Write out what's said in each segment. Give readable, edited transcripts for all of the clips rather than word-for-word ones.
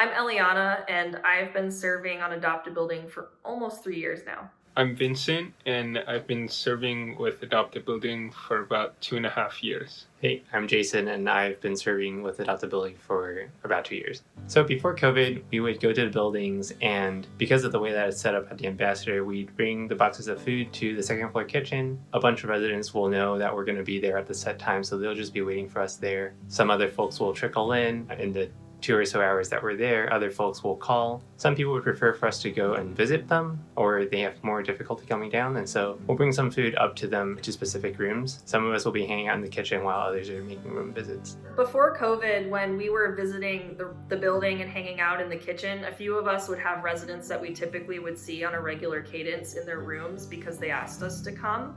I'm Eliana, and I've been serving on Adopt a Building for almost 3 years now. I'm Vincent, and I've been serving with Adopt a Building for about 2.5 years. Hey, I'm Jason, and I've been serving with Adopt a Building for about 2 years. So before COVID, we would go to the buildings, and because of the way that it's set up at the Ambassador, we'd bring the boxes of food to the second floor kitchen. A bunch of residents will know that we're going to be there at the set time, so they'll just be waiting for us there. Some other folks will trickle in the 2 or so hours that we're there. Other folks will call. Some people would prefer for us to go and visit them, or they have more difficulty coming down, and so we'll bring some food up to them to specific rooms. Some of us will be hanging out in the kitchen while others are making room visits. Before COVID, when we were visiting the building and hanging out in the kitchen, a few of us would have residents that we typically would see on a regular cadence in their rooms because they asked us to come.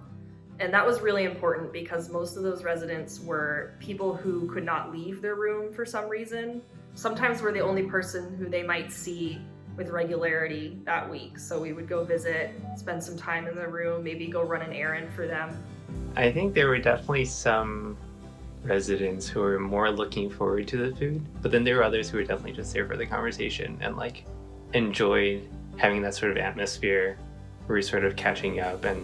And that was really important because most of those residents were people who could not leave their room for some reason. Sometimes we're the only person who they might see with regularity that week. So we would go visit, spend some time in the room, maybe go run an errand for them. I think there were definitely some residents who were more looking forward to the food, but then there were others who were definitely just there for the conversation and enjoyed having that sort of atmosphere where we're sort of catching up, and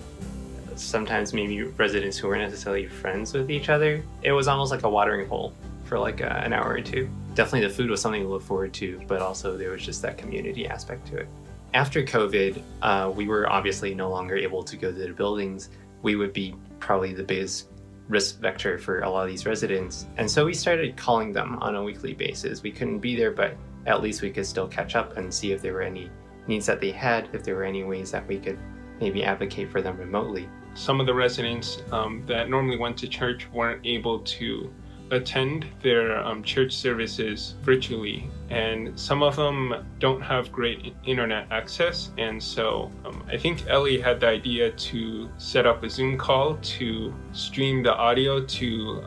sometimes maybe residents who weren't necessarily friends with each other. It was almost like a watering hole for an hour or two. Definitely the food was something to look forward to, but also there was just that community aspect to it. After COVID, we were obviously no longer able to go to the buildings. We would be probably the biggest risk vector for a lot of these residents. And so we started calling them on a weekly basis. We couldn't be there, but at least we could still catch up and see if there were any needs that they had, if there were any ways that we could maybe advocate for them remotely. Some of the residents that normally went to church weren't able to attend their church services virtually, and some of them don't have great internet access, and so I think Ellie had the idea to set up a Zoom call to stream the audio to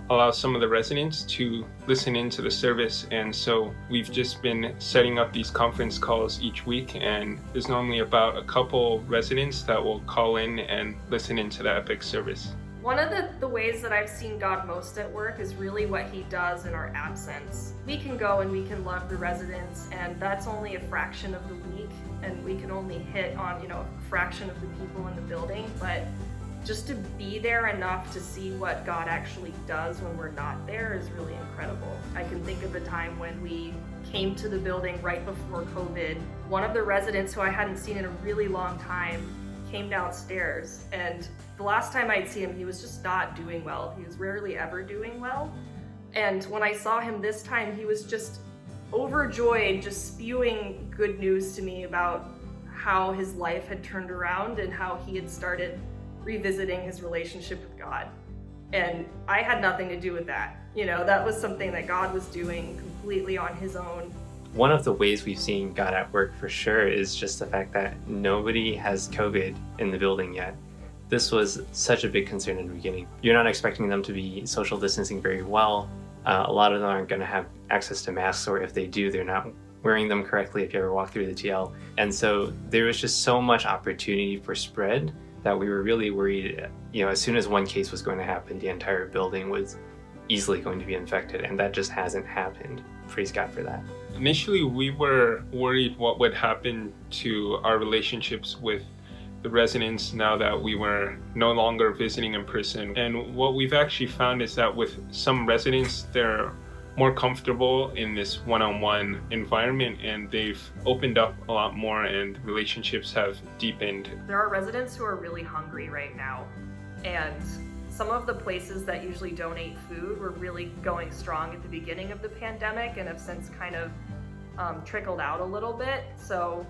allow some of the residents to listen into the service. And so we've just been setting up these conference calls each week, and there's normally about a couple residents that will call in and listen into the Epic service. One of the ways that I've seen God most at work is really what he does in our absence. We can go and we can love the residents, and that's only a fraction of the week, and we can only hit on, a fraction of the people in the building, but just to be there enough to see what God actually does when we're not there is really incredible. I can think of a time when we came to the building right before COVID. One of the residents who I hadn't seen in a really long time came downstairs, and the last time I'd seen him, he was just not doing well. He was rarely ever doing well. And when I saw him this time, he was just overjoyed, just spewing good news to me about how his life had turned around and how he had started revisiting his relationship with God. And I had nothing to do with that. That was something that God was doing completely on his own. One of the ways we've seen God at work for sure is just the fact that nobody has COVID in the building yet. This was such a big concern in the beginning. You're not expecting them to be social distancing very well. A lot of them aren't going to have access to masks, or if they do, they're not wearing them correctly if you ever walk through the TL. And so there was just so much opportunity for spread that we were really worried, as soon as one case was going to happen, the entire building was easily going to be infected, and that just hasn't happened. Praise God for that. Initially, we were worried what would happen to our relationships with the residents now that we were no longer visiting in person. And what we've actually found is that with some residents, they're more comfortable in this one-on-one environment, and they've opened up a lot more, and relationships have deepened. There are residents who are really hungry right now, and some of the places that usually donate food were really going strong at the beginning of the pandemic and have since kind of trickled out a little bit. So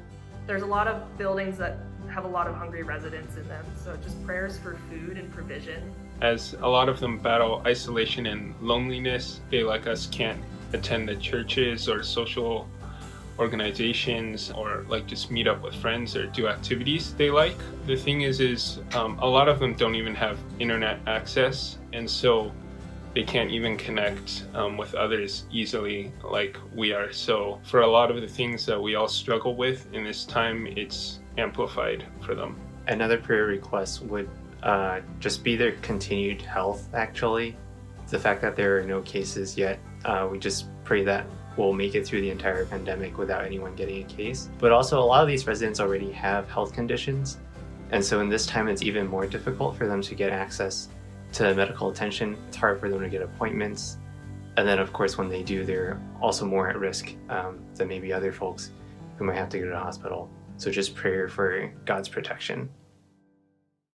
there's a lot of buildings that have a lot of hungry residents in them. So just prayers for food and provision. As a lot of them battle isolation and loneliness, they, like us, can't attend the churches or social organizations or just meet up with friends or do activities they like. The thing is a lot of them don't even have internet access, and so they can't even connect with others easily like we are. So for a lot of the things that we all struggle with in this time, it's amplified for them. Another prayer request would just be their continued health, actually. The fact that there are no cases yet, we just pray that will make it through the entire pandemic without anyone getting a case. But also, a lot of these residents already have health conditions. And so in this time, it's even more difficult for them to get access to medical attention. It's hard for them to get appointments. And then, of course, when they do, they're also more at risk than maybe other folks who might have to go to the hospital. So just prayer for God's protection.